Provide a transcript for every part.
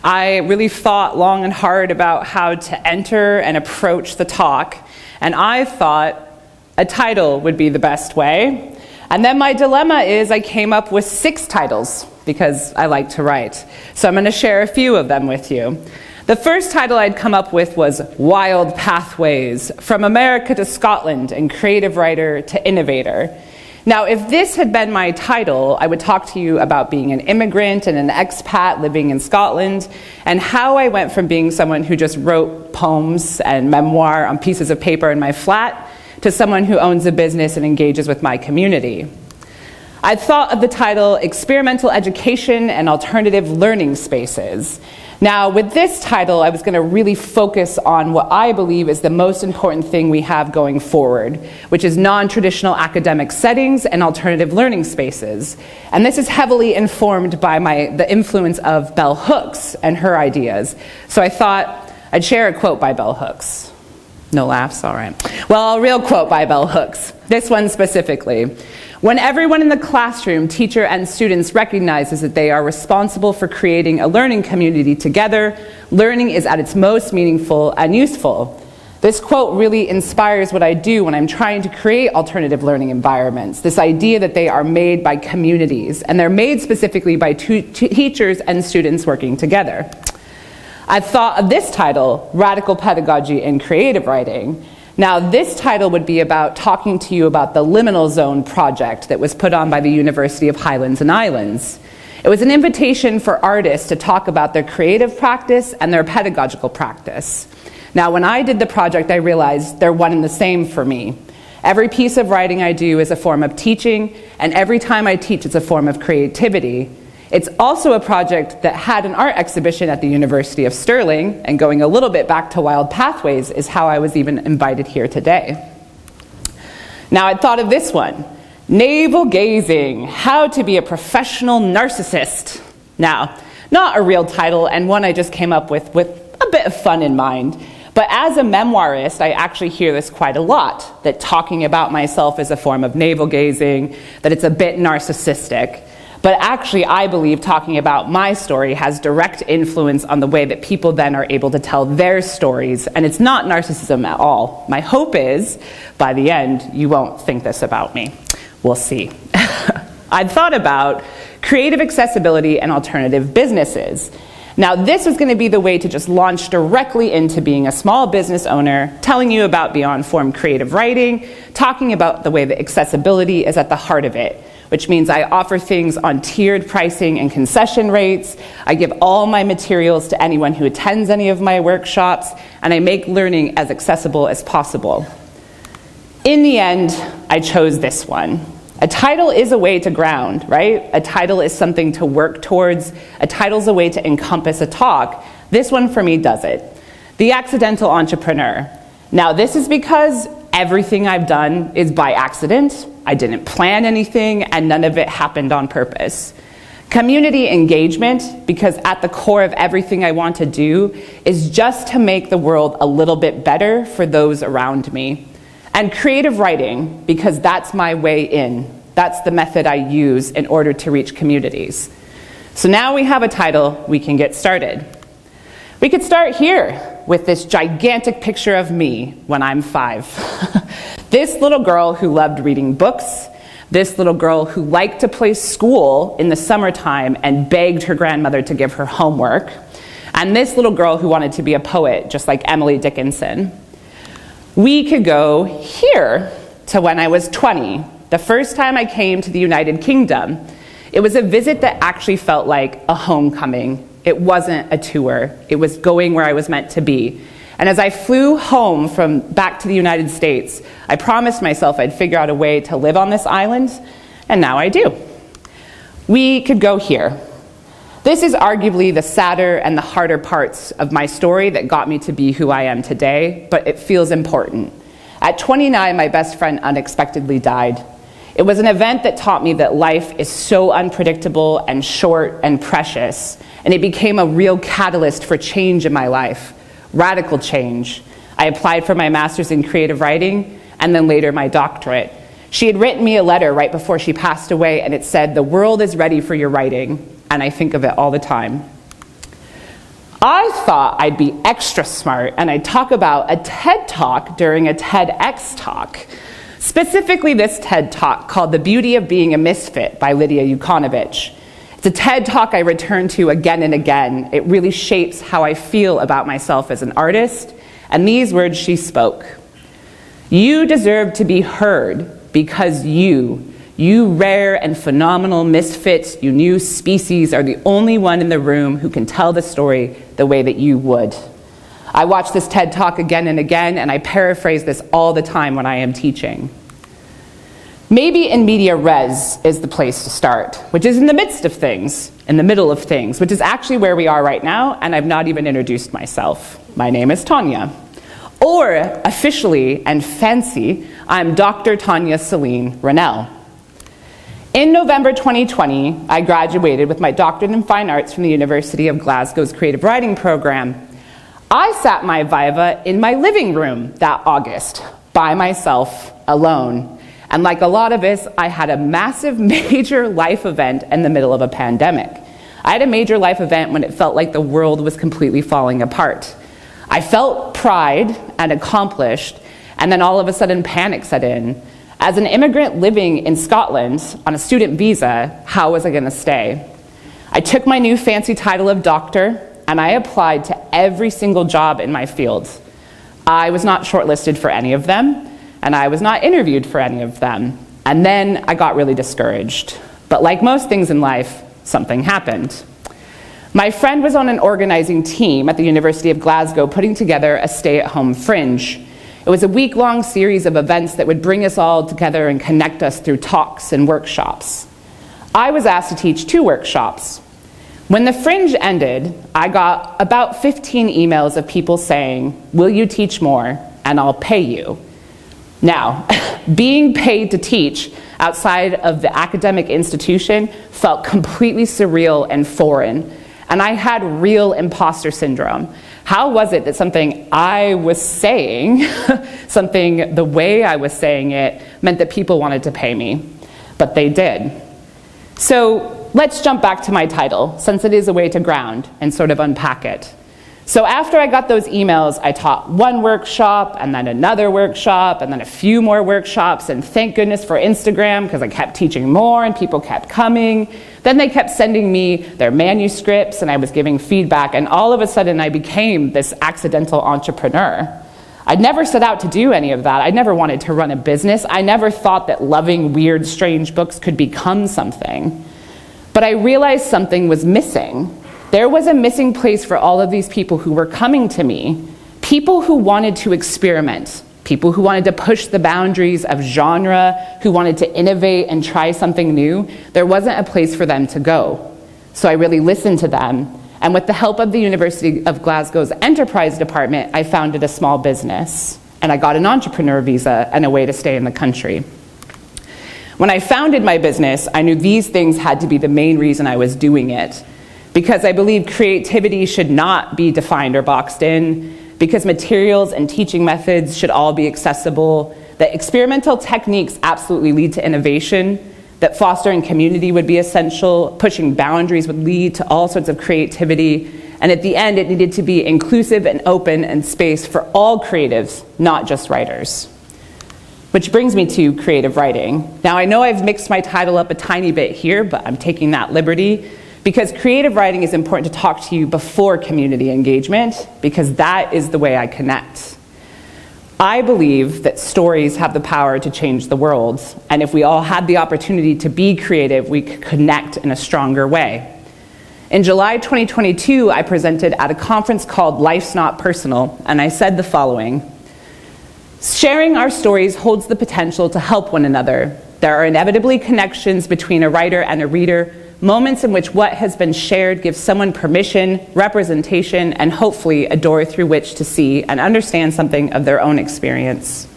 I really thought long and hard about how to enter and approach the talk, and I thought a title would be the best way. And then my dilemma is I came up with 6 titles because I like to write. So I'm going to share a few of them with you. The first title I'd come up with was Wild Pathways, From America to Scotland and Creative Writer to Innovator. Now, if this had been my title, I would talk to you about being an immigrant and an expat living in Scotland, and how I went from being someone who just wrote poems and memoir on pieces of paper in my flat to someone who owns a business and engages with my community. I thought of the title Experimental Education and Alternative Learning Spaces. Now, with this title, I was going to really focus on what I believe is the most important thing we have going forward, which is non-traditional academic settings and alternative learning spaces. And this is heavily informed by the influence of Bell Hooks and her ideas. So I thought I'd share a quote by Bell Hooks. No laughs, all right. Well, a real quote by Bell Hooks, this one specifically. When everyone in the classroom, teacher and students, recognizes that they are responsible for creating a learning community together, learning is at its most meaningful and useful. This quote really inspires what I do when I'm trying to create alternative learning environments, this idea that they are made by communities, and they're made specifically by teachers and students working together. I thought of this title, Radical Pedagogy in Creative Writing. Now, this title would be about talking to you about the Liminal Zone project that was put on by the University of Highlands and Islands. It was an invitation for artists to talk about their creative practice and their pedagogical practice. Now, when I did the project, I realized they're one and the same for me. Every piece of writing I do is a form of teaching, and every time I teach, it's a form of creativity. It's also a project that had an art exhibition at the University of Stirling, and going a little bit back to Wild Pathways is how I was even invited here today. Now, I'd thought of this one, Navel Gazing, How to be a Professional Narcissist. Now, not a real title, and one I just came up with a bit of fun in mind. But as a memoirist, I actually hear this quite a lot, that talking about myself is a form of navel gazing, that it's a bit narcissistic. But actually, I believe talking about my story has direct influence on the way that people then are able to tell their stories, and it's not narcissism at all. My hope is, by the end, you won't think this about me. We'll see. I'd thought about creative accessibility and alternative businesses. Now, this was going to be the way to just launch directly into being a small business owner, telling you about beyond form creative writing, talking about the way that accessibility is at the heart of it, which means I offer things on tiered pricing and concession rates. I give all my materials to anyone who attends any of my workshops, and I make learning as accessible as possible. In the end, I chose this one. A title is a way to ground, right? A title is something to work towards. A title's a way to encompass a talk. This one for me does it. The Accidental Entrepreneur. Now, this is because everything I've done is by accident. I didn't plan anything, and none of it happened on purpose. Community engagement, because at the core of everything I want to do is just to make the world a little bit better for those around me. And creative writing, because that's my way in. That's the method I use in order to reach communities. So now we have a title, we can get started. We could start here with this gigantic picture of me when I'm 5. This little girl who loved reading books, this little girl who liked to play school in the summertime and begged her grandmother to give her homework, and this little girl who wanted to be a poet, just like Emily Dickinson. We could go here to when I was 20, the first time I came to the United Kingdom. It was a visit that actually felt like a homecoming. It wasn't a tour. It was going where I was meant to be. And as I flew home back to the United States, I promised myself I'd figure out a way to live on this island, and now I do. We could go here. This is arguably the sadder and the harder parts of my story that got me to be who I am today, but it feels important. At 29, my best friend unexpectedly died. It was an event that taught me that life is so unpredictable and short and precious, and it became a real catalyst for change in my life, radical change. I applied for my master's in creative writing, and then later my doctorate. She had written me a letter right before she passed away, and it said, "The world is ready for your writing," and I think of it all the time. I thought I'd be extra smart and I'd talk about a TED Talk during a TEDx talk. Specifically this TED Talk called The Beauty of Being a Misfit by Lydia Yukonovich. It's a TED Talk I return to again and again. It really shapes how I feel about myself as an artist. And these words she spoke: "You deserve to be heard because you rare and phenomenal misfit, you new species, are the only one in the room who can tell the story the way that you would." I watch this TED Talk again and again, and I paraphrase this all the time when I am teaching. Maybe in media res is the place to start, which is in the midst of things, in the middle of things, which is actually where we are right now, and I've not even introduced myself. My name is Tawnya. Or, officially and fancy, I'm Dr. Tawnya Celine Renelle. In November 2020, I graduated with my doctorate in fine arts from the University of Glasgow's creative writing program. I sat my viva in my living room that August, by myself, alone. And like a lot of us, I had a massive, major life event in the middle of a pandemic. I had a major life event when it felt like the world was completely falling apart. I felt pride and accomplished, and then all of a sudden panic set in. As an immigrant living in Scotland on a student visa, how was I going to stay? I took my new fancy title of doctor, and I applied to every single job in my field. I was not shortlisted for any of them, and I was not interviewed for any of them. And then I got really discouraged. But like most things in life, something happened. My friend was on an organizing team at the University of Glasgow putting together a stay-at-home fringe. It was a week-long series of events that would bring us all together and connect us through talks and workshops. I was asked to teach 2 workshops. When the fringe ended, I got about 15 emails of people saying, "Will you teach more? And I'll pay you." Now, being paid to teach outside of the academic institution felt completely surreal and foreign, and I had real imposter syndrome. How was it that something I was saying, something the way I was saying it, meant that people wanted to pay me? But they did. So let's jump back to my title, since it is a way to ground and sort of unpack it. So after I got those emails, I taught 1 workshop, and then another workshop, and then a few more workshops, and thank goodness for Instagram, because I kept teaching more and people kept coming. Then they kept sending me their manuscripts, and I was giving feedback, and all of a sudden I became this accidental entrepreneur. I'd never set out to do any of that. I never wanted to run a business. I never thought that loving weird, strange books could become something. But I realized something was missing. There was a missing place for all of these people who were coming to me, people who wanted to experiment, people who wanted to push the boundaries of genre, who wanted to innovate and try something new. There wasn't a place for them to go. So I really listened to them, and with the help of the University of Glasgow's enterprise department, I founded a small business, and I got an entrepreneur visa and a way to stay in the country. When I founded my business, I knew these things had to be the main reason I was doing it. Because I believe creativity should not be defined or boxed in, because materials and teaching methods should all be accessible, that experimental techniques absolutely lead to innovation, that fostering community would be essential, pushing boundaries would lead to all sorts of creativity, and at the end it needed to be inclusive and open and space for all creatives, not just writers. Which brings me to creative writing. Now I know I've mixed my title up a tiny bit here, but I'm taking that liberty, because creative writing is important to talk to you before community engagement, because that is the way I connect. I believe that stories have the power to change the world, and if we all had the opportunity to be creative, we could connect in a stronger way. In July 2022, I presented at a conference called Life's Not Personal, and I said the following: "Sharing our stories holds the potential to help one another. There are inevitably connections between a writer and a reader, moments in which what has been shared gives someone permission, representation, and hopefully a door through which to see and understand something of their own experience."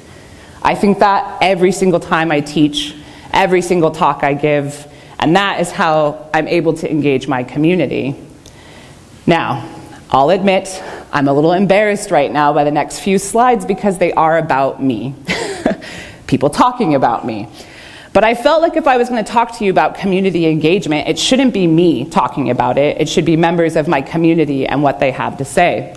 I think that every single time I teach, every single talk I give, and that is how I'm able to engage my community. Now, I'll admit, I'm a little embarrassed right now by the next few slides because they are about me. People talking about me. But I felt like if I was going to talk to you about community engagement, it shouldn't be me talking about it. It should be members of my community and what they have to say.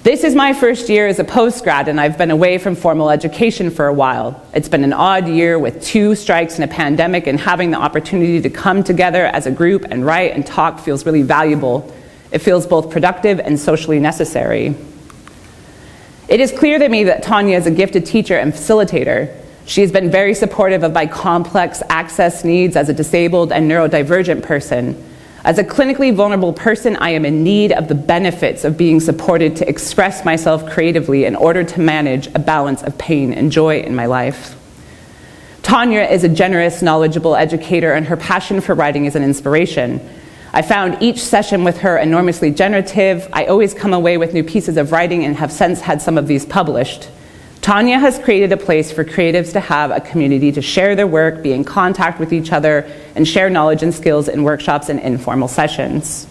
This is my first year as a postgrad, and I've been away from formal education for a while. It's been an odd year with 2 strikes and a pandemic, and having the opportunity to come together as a group and write and talk feels really valuable. It feels both productive and socially necessary. It is clear to me that Tawnya is a gifted teacher and facilitator. She has been very supportive of my complex access needs as a disabled and neurodivergent person. As a clinically vulnerable person, I am in need of the benefits of being supported to express myself creatively in order to manage a balance of pain and joy in my life. Tawnya is a generous, knowledgeable educator, and her passion for writing is an inspiration. I found each session with her enormously generative. I always come away with new pieces of writing and have since had some of these published. Tawnya has created a place for creatives to have a community to share their work, be in contact with each other, and share knowledge and skills in workshops and informal sessions.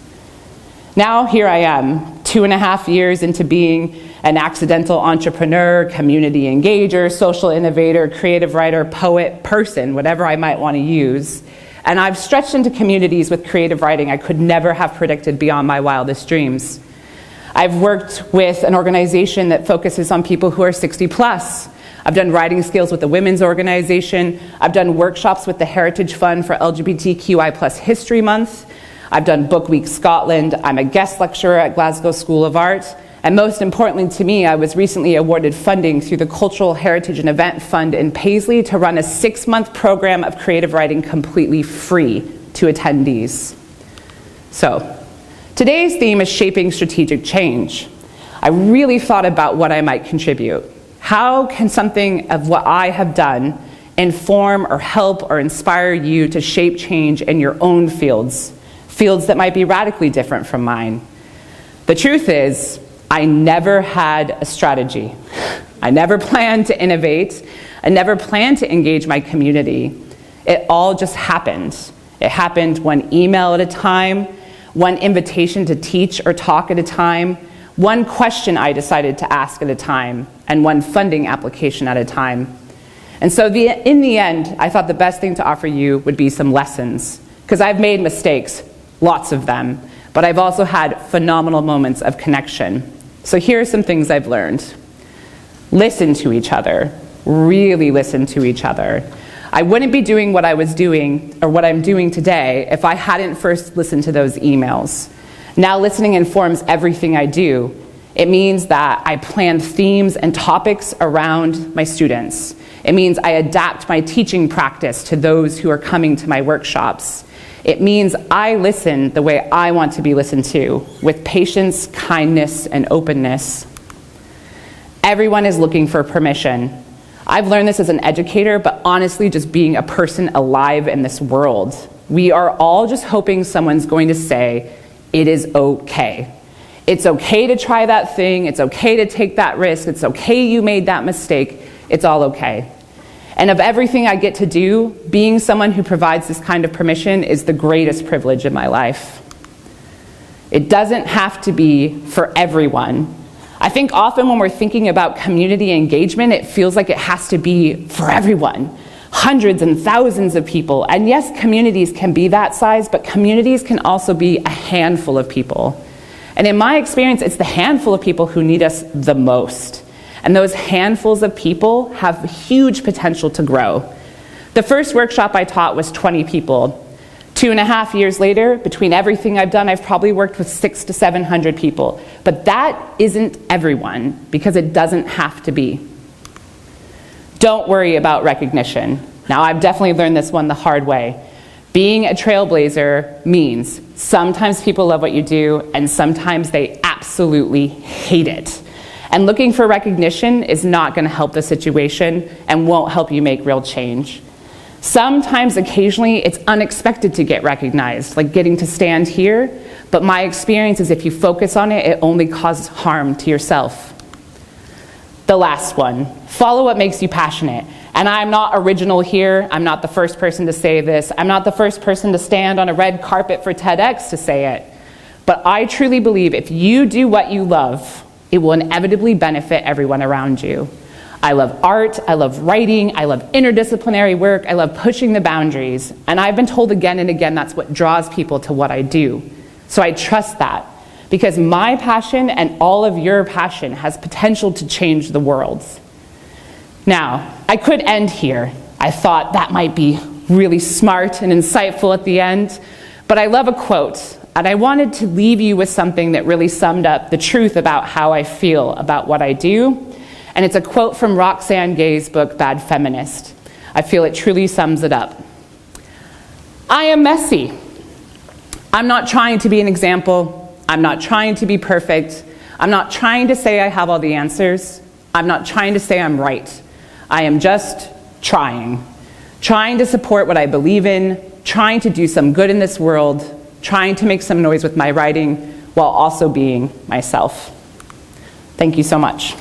Now here I am, 2.5 years into being an accidental entrepreneur, community engager, social innovator, creative writer, poet, person, whatever I might want to use. And I've stretched into communities with creative writing I could never have predicted beyond my wildest dreams. I've worked with an organization that focuses on people who are 60 plus. I've done writing skills with the women's organization. I've done workshops with the Heritage Fund for LGBTQI+ History Month. I've done Book Week Scotland. I'm a guest lecturer at Glasgow School of Art. And most importantly to me, I was recently awarded funding through the Cultural Heritage and Event Fund in Paisley to run a 6-month program of creative writing completely free to attendees. So, today's theme is shaping strategic change. I really thought about what I might contribute. How can something of what I have done inform or help or inspire you to shape change in your own fields that might be radically different from mine? The truth is, I never had a strategy. I never planned to innovate. I never planned to engage my community. It all just happened. It happened one email at a time, one invitation to teach or talk at a time, one question I decided to ask at a time, and one funding application at a time. And so in the end, I thought the best thing to offer you would be some lessons, because I've made mistakes, lots of them, but I've also had phenomenal moments of connection. So here are some things I've learned. Listen to each other, really listen to each other. I wouldn't be doing what I was doing, or what I'm doing today, if I hadn't first listened to those emails. Now listening informs everything I do. It means that I plan themes and topics around my students. It means I adapt my teaching practice to those who are coming to my workshops. It means I listen the way I want to be listened to, with patience, kindness, and openness. Everyone is looking for permission. I've learned this as an educator, but honestly, just being a person alive in this world. We are all just hoping someone's going to say, it is okay. It's okay to try that thing. It's okay to take that risk. It's okay you made that mistake. It's all okay. And of everything I get to do, being someone who provides this kind of permission is the greatest privilege in my life. It doesn't have to be for everyone. I think often when we're thinking about community engagement, it feels like it has to be for everyone. Hundreds and thousands of people. And yes, communities can be that size, but communities can also be a handful of people. And in my experience, it's the handful of people who need us the most. And those handfuls of people have huge potential to grow. The first workshop I taught was 20 people. 2.5 years later, between everything I've done, I've probably worked with 600 to 700 people. But that isn't everyone, because it doesn't have to be. Don't worry about recognition. Now, I've definitely learned this one the hard way. Being a trailblazer means sometimes people love what you do, and sometimes they absolutely hate it. And looking for recognition is not going to help the situation and won't help you make real change. Sometimes, occasionally, it's unexpected to get recognized, like getting to stand here, but my experience is if you focus on it, it only causes harm to yourself. The last one, follow what makes you passionate. And I'm not original here. I'm not the first person to say this. I'm not the first person to stand on a red carpet for TEDx to say it. But I truly believe if you do what you love, it will inevitably benefit everyone around you. I love art, I love writing, I love interdisciplinary work, I love pushing the boundaries. And I've been told again and again that's what draws people to what I do. So I trust that, because my passion and all of your passion has potential to change the world. Now, I could end here. I thought that might be really smart and insightful at the end, but I love a quote, and I wanted to leave you with something that really summed up the truth about how I feel about what I do. And it's a quote from Roxane Gay's book, Bad Feminist. I feel it truly sums it up. I am messy. I'm not trying to be an example. I'm not trying to be perfect. I'm not trying to say I have all the answers. I'm not trying to say I'm right. I am just trying to support what I believe in, trying to do some good in this world, trying to make some noise with my writing while also being myself. Thank you so much.